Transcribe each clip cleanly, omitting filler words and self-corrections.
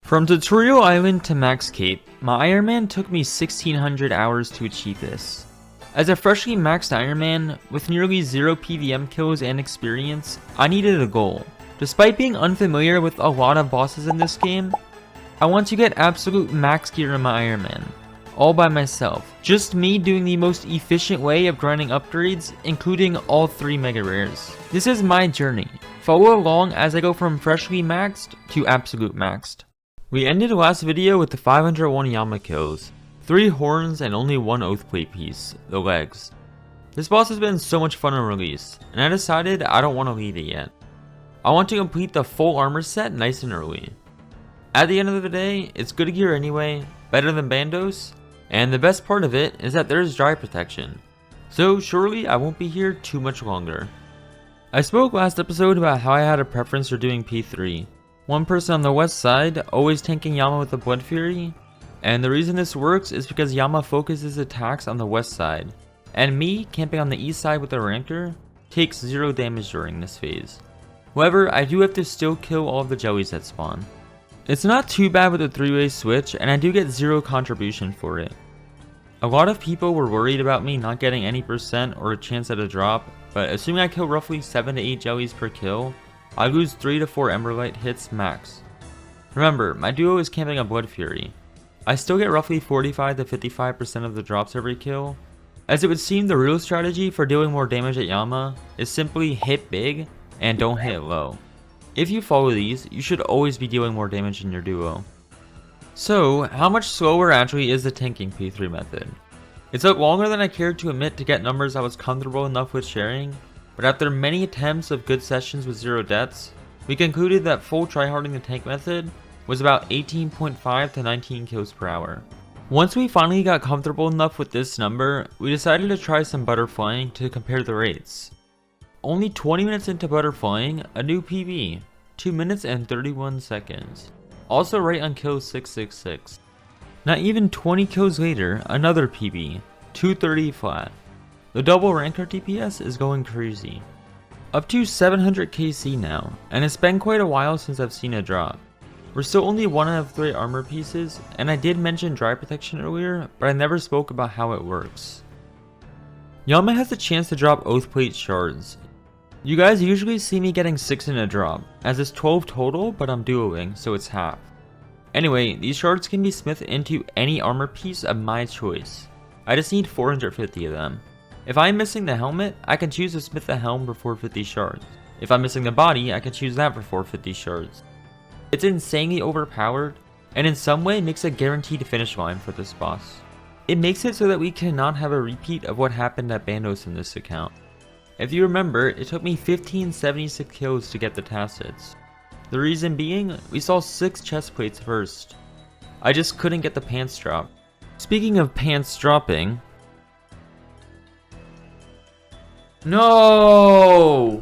From Tutorial Island to Max Cape, my Iron Man took me 1600 hours to achieve this. As a freshly maxed Iron Man, with nearly 0 PVM kills and experience, I needed a goal. Despite being unfamiliar with a lot of bosses in this game, I want to get absolute max gear in my Iron Man, all by myself. Just me doing the most efficient way of grinding upgrades, including all 3 mega rares. This is my journey. Follow along as I go from freshly maxed to absolute maxed. We ended the last video with the 501 Yama kills, 3 horns and only 1 Oathplate piece, the legs. This boss has been so much fun to release, and I decided I don't want to leave it yet. I want to complete the full armor set nice and early. At the end of the day, it's good gear anyway, better than Bandos, and the best part of it is that there's dry protection. So surely I won't be here too much longer. I spoke last episode about how I had a preference for doing P3. One person on the west side, always tanking Yama with the Blood Fury, and the reason this works is because Yama focuses attacks on the west side, and me, camping on the east side with the Ranker, takes 0 damage during this phase. However, I do have to still kill all of the jellies that spawn. It's not too bad with the 3-way switch, and I do get 0 contribution for it. A lot of people were worried about me not getting any percent or a chance at a drop, but assuming I kill roughly 7 to 8 jellies per kill, I lose 3 to 4 Emberlight hits max. Remember, my duo is camping a Blood Fury. I still get roughly 45 to 55% of the drops every kill, as it would seem the real strategy for dealing more damage at Yama is simply hit big and don't hit low. If you follow these, you should always be dealing more damage in your duo. So, how much slower actually is the tanking P3 method? It took longer than I cared to admit to get numbers I was comfortable enough with sharing, but after many attempts of good sessions with 0 deaths, we concluded that full tryharding the tank method was about 18.5 to 19 kills per hour. Once we finally got comfortable enough with this number, we decided to try some butterflying to compare the rates. Only 20 minutes into butterflying, a new PB, 2 minutes and 31 seconds. Also right on kill 666. Not even 20 kills later, another PB, 230 flat. The double Ranker DPS is going crazy. Up to 700 KC now, and it's been quite a while since I've seen a drop. We're still only 1 out of 3 armor pieces, and I did mention dry protection earlier, but I never spoke about how it works. Yama has the chance to drop Oathplate shards. You guys usually see me getting 6 in a drop, as it's 12 total, but I'm duoing, so it's half. Anyway, these shards can be smithed into any armor piece of my choice. I just need 450 of them. If I'm missing the helmet, I can choose to smith the helm for 450 shards. If I'm missing the body, I can choose that for 450 shards. It's insanely overpowered, and in some way makes a guaranteed finish line for this boss. It makes it so that we cannot have a repeat of what happened at Bandos in this account. If you remember, it took me 1576 kills to get the tacits. The reason being, we saw 6 chest plates first. I just couldn't get the pants drop. Speaking of pants dropping... No!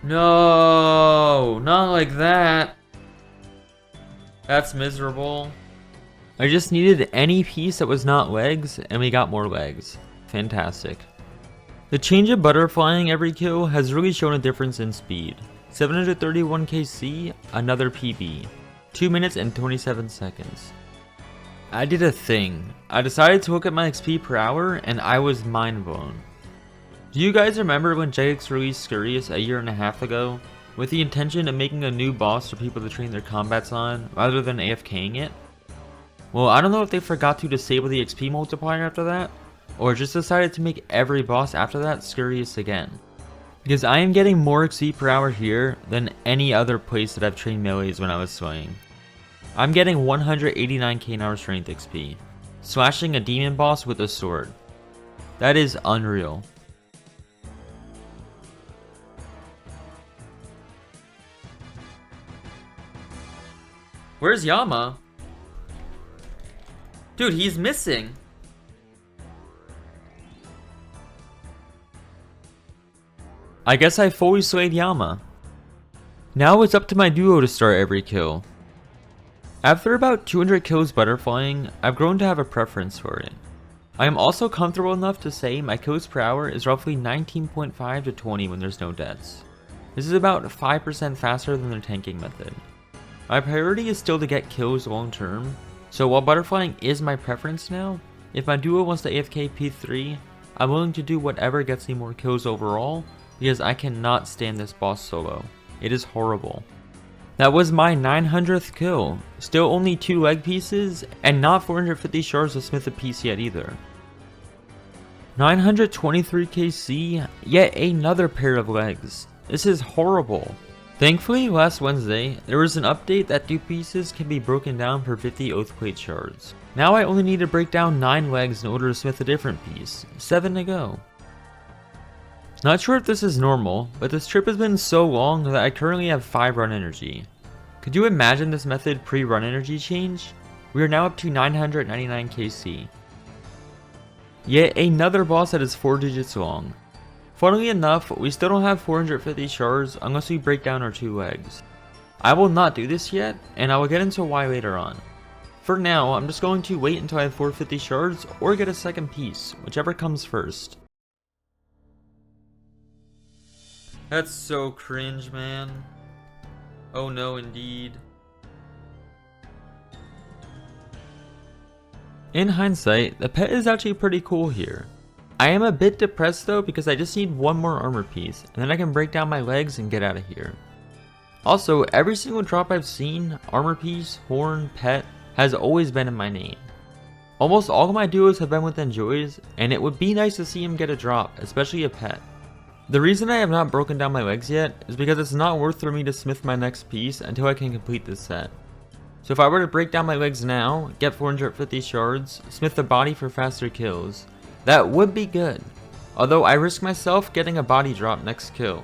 No! Not like that! That's miserable. I just needed any piece that was not legs, and we got more legs. Fantastic. The change of butterflying every kill has really shown a difference in speed. 731 KC, another PB. 2 minutes and 27 seconds. I did a thing. I decided to look at my XP per hour, and I was mind blown. Do you guys remember when JX released Scurious a year and a half ago, with the intention of making a new boss for people to train their combats on, rather than AFKing it? Well, I don't know if they forgot to disable the XP multiplier after that, or just decided to make every boss after that Scurious again. Because I am getting more XP per hour here than any other place that I've trained melees when I was swinging. I'm getting 189k an hour strength XP, slashing a demon boss with a sword. That is unreal. Where's Yama? Dude, he's missing. I guess I fully slayed Yama. Now it's up to my duo to start every kill. After about 200 kills butterflying, I've grown to have a preference for it. I am also comfortable enough to say my kills per hour is roughly 19.5 to 20 when there's no deaths. This is about 5% faster than the tanking method. My priority is still to get kills long term, so while butterflying is my preference now, if my duo wants to AFK P3, I'm willing to do whatever gets me more kills overall, because I cannot stand this boss solo. It is horrible. That was my 900th kill, still only 2 leg pieces, and not 450 shards to smith a piece yet either. 923 KC, yet another pair of legs. This is horrible. Thankfully, last Wednesday, there was an update that 2 pieces can be broken down for 50 Oathplate shards. Now I only need to break down 9 legs in order to smith a different piece. 7 to go. Not sure if this is normal, but this trip has been so long that I currently have 5 run energy. Could you imagine this method pre-run energy change? We are now up to 999 KC. Yet another boss that is 4 digits long. Funnily enough, we still don't have 450 shards unless we break down our 2 legs. I will not do this yet, and I will get into why later on. For now, I'm just going to wait until I have 450 shards or get a second piece, whichever comes first. That's so cringe, man. Oh no, indeed. In hindsight, the pet is actually pretty cool here. I am a bit depressed though because I just need 1 more armor piece, and then I can break down my legs and get out of here. Also, every single drop I've seen, armor piece, horn, pet, has always been in my name. Almost all of my duos have been with Enjoys, and it would be nice to see him get a drop, especially a pet. The reason I have not broken down my legs yet is because it's not worth for me to smith my next piece until I can complete this set. So if I were to break down my legs now, get 450 shards, smith the body for faster kills, that would be good. Although I risk myself getting a body drop next kill.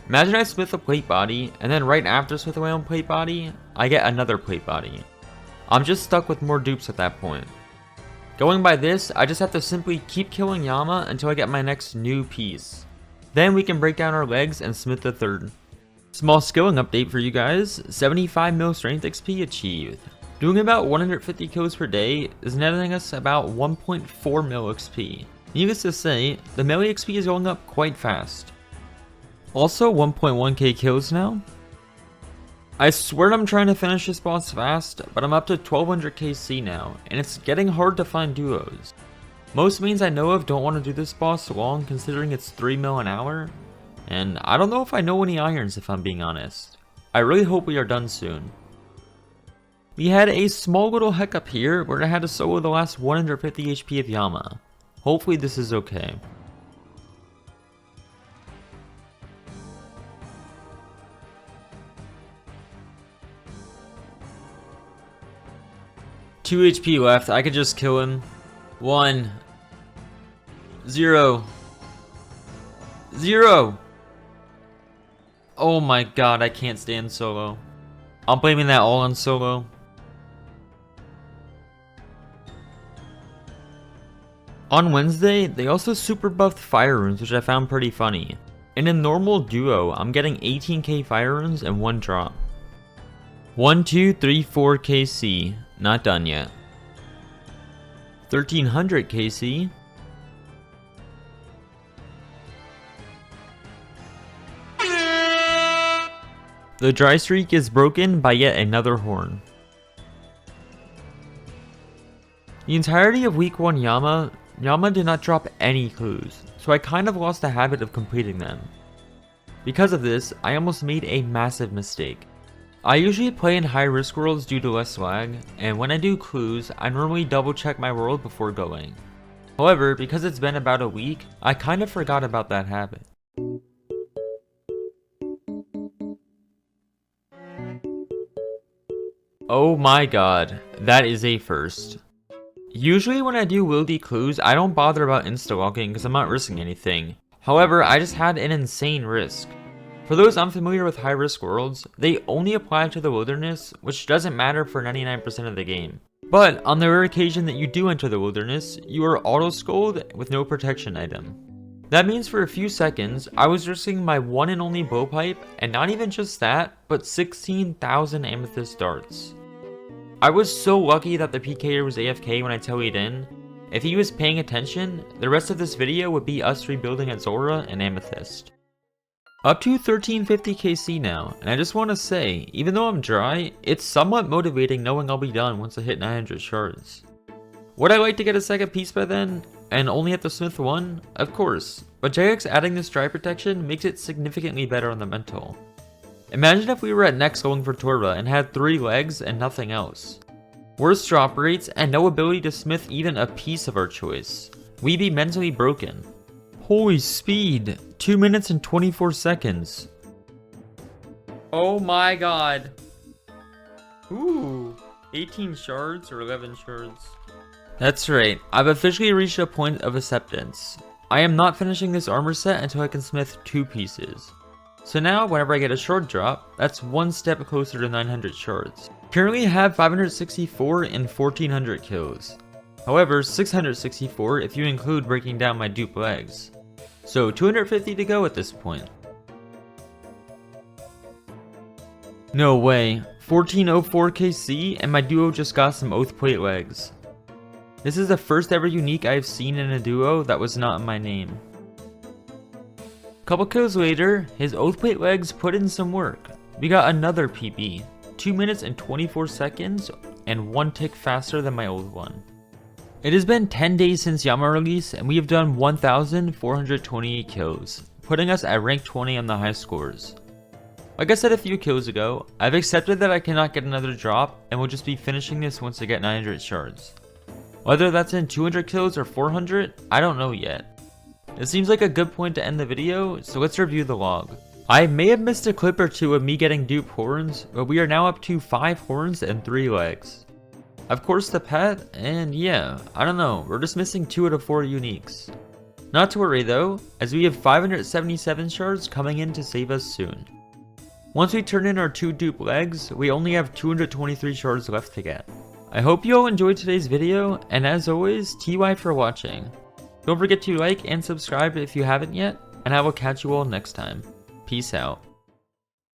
Imagine I smith a plate body, and then right after smith my own plate body, I get another plate body. I'm just stuck with more dupes at that point. Going by this, I just have to simply keep killing Yama until I get my next new piece. Then we can break down our legs and smith the third. Small skilling update for you guys, 75 mil strength XP achieved. Doing about 150 kills per day is netting us about 1.4 mil XP. Needless to say, the melee XP is going up quite fast. Also 1.1k kills now. I swear I'm trying to finish this boss fast, but I'm up to 1200 KC now, and it's getting hard to find duos. Most mains I know of don't want to do this boss long considering it's 3 mil an hour, and I don't know if I know any irons if I'm being honest. I really hope we are done soon. We had a small little hiccup here where I had to solo the last 150 HP of Yama. Hopefully this is okay. Two HP left, I could just kill him. 1 0 0. Oh my god, I can't stand solo. I'm blaming that all on solo. On Wednesday, they also super buffed fire runes, which I found pretty funny. In a normal duo, I'm getting 18k fire runes and 1 drop. 1, 2, 3, 4 KC. Not done yet. 1300 KC. The dry streak is broken by yet another horn. The entirety of week 1 Yama did not drop any clues, so I kind of lost the habit of completing them. Because of this, I almost made a massive mistake. I usually play in high risk worlds due to less lag, and when I do clues, I normally double check my world before going. However, because it's been about a week, I kind of forgot about that habit. Oh my god, that is a first. Usually when I do wildy clues, I don't bother about insta-locking because I'm not risking anything. However, I just had an insane risk. For those unfamiliar with high risk worlds, they only apply to the wilderness, which doesn't matter for 99% of the game. But on the rare occasion that you do enter the wilderness, you are auto-skulled with no protection item. That means for a few seconds, I was risking my one and only blowpipe, and not even just that, but 16,000 amethyst darts. I was so lucky that the PKer was AFK when I teleed in. If he was paying attention, the rest of this video would be us rebuilding at Zora and Amethyst. Up to 1350 KC now, and I just want to say, even though I'm dry, it's somewhat motivating knowing I'll be done once I hit 900 shards. Would I like to get a second piece by then, and only have to smith one? Of course, but JX adding this dry protection makes it significantly better on the mental. Imagine if we were at next going for Torva and had 3 legs and nothing else. Worse drop rates and no ability to smith even a piece of our choice. We'd be mentally broken. Holy speed! 2 minutes and 24 seconds. Oh my god. Ooh, 18 shards or 11 shards. That's right, I've officially reached a point of acceptance. I am not finishing this armor set until I can smith 2 pieces. So now, whenever I get a shard drop, that's one step closer to 900 shards. Currently have 564 and 1400 kills. However, 664 if you include breaking down my dupe legs. So 250 to go at this point. No way, 1404 KC and my duo just got some Oathplate legs. This is the first ever unique I've seen in a duo that was not in my name. Couple kills later, his Oathplate legs put in some work. We got another PB, 2 minutes and 24 seconds and 1 tick faster than my old one. It has been 10 days since Yama release and we have done 1,428 kills, putting us at rank 20 on the high scores. Like I said a few kills ago, I've accepted that I cannot get another drop and will just be finishing this once I get 900 shards. Whether that's in 200 kills or 400, I don't know yet. It seems like a good point to end the video, so let's review the log. I may have missed a clip or two of me getting dupe horns, but we are now up to 5 horns and 3 legs. Of course the pet, and yeah, I don't know, we're just missing 2 out of 4 uniques. Not to worry though, as we have 577 shards coming in to save us soon. Once we turn in our 2 dupe legs, we only have 223 shards left to get. I hope you all enjoyed today's video, and as always, TY for watching. Don't forget to like and subscribe if you haven't yet, and I will catch you all next time. Peace out.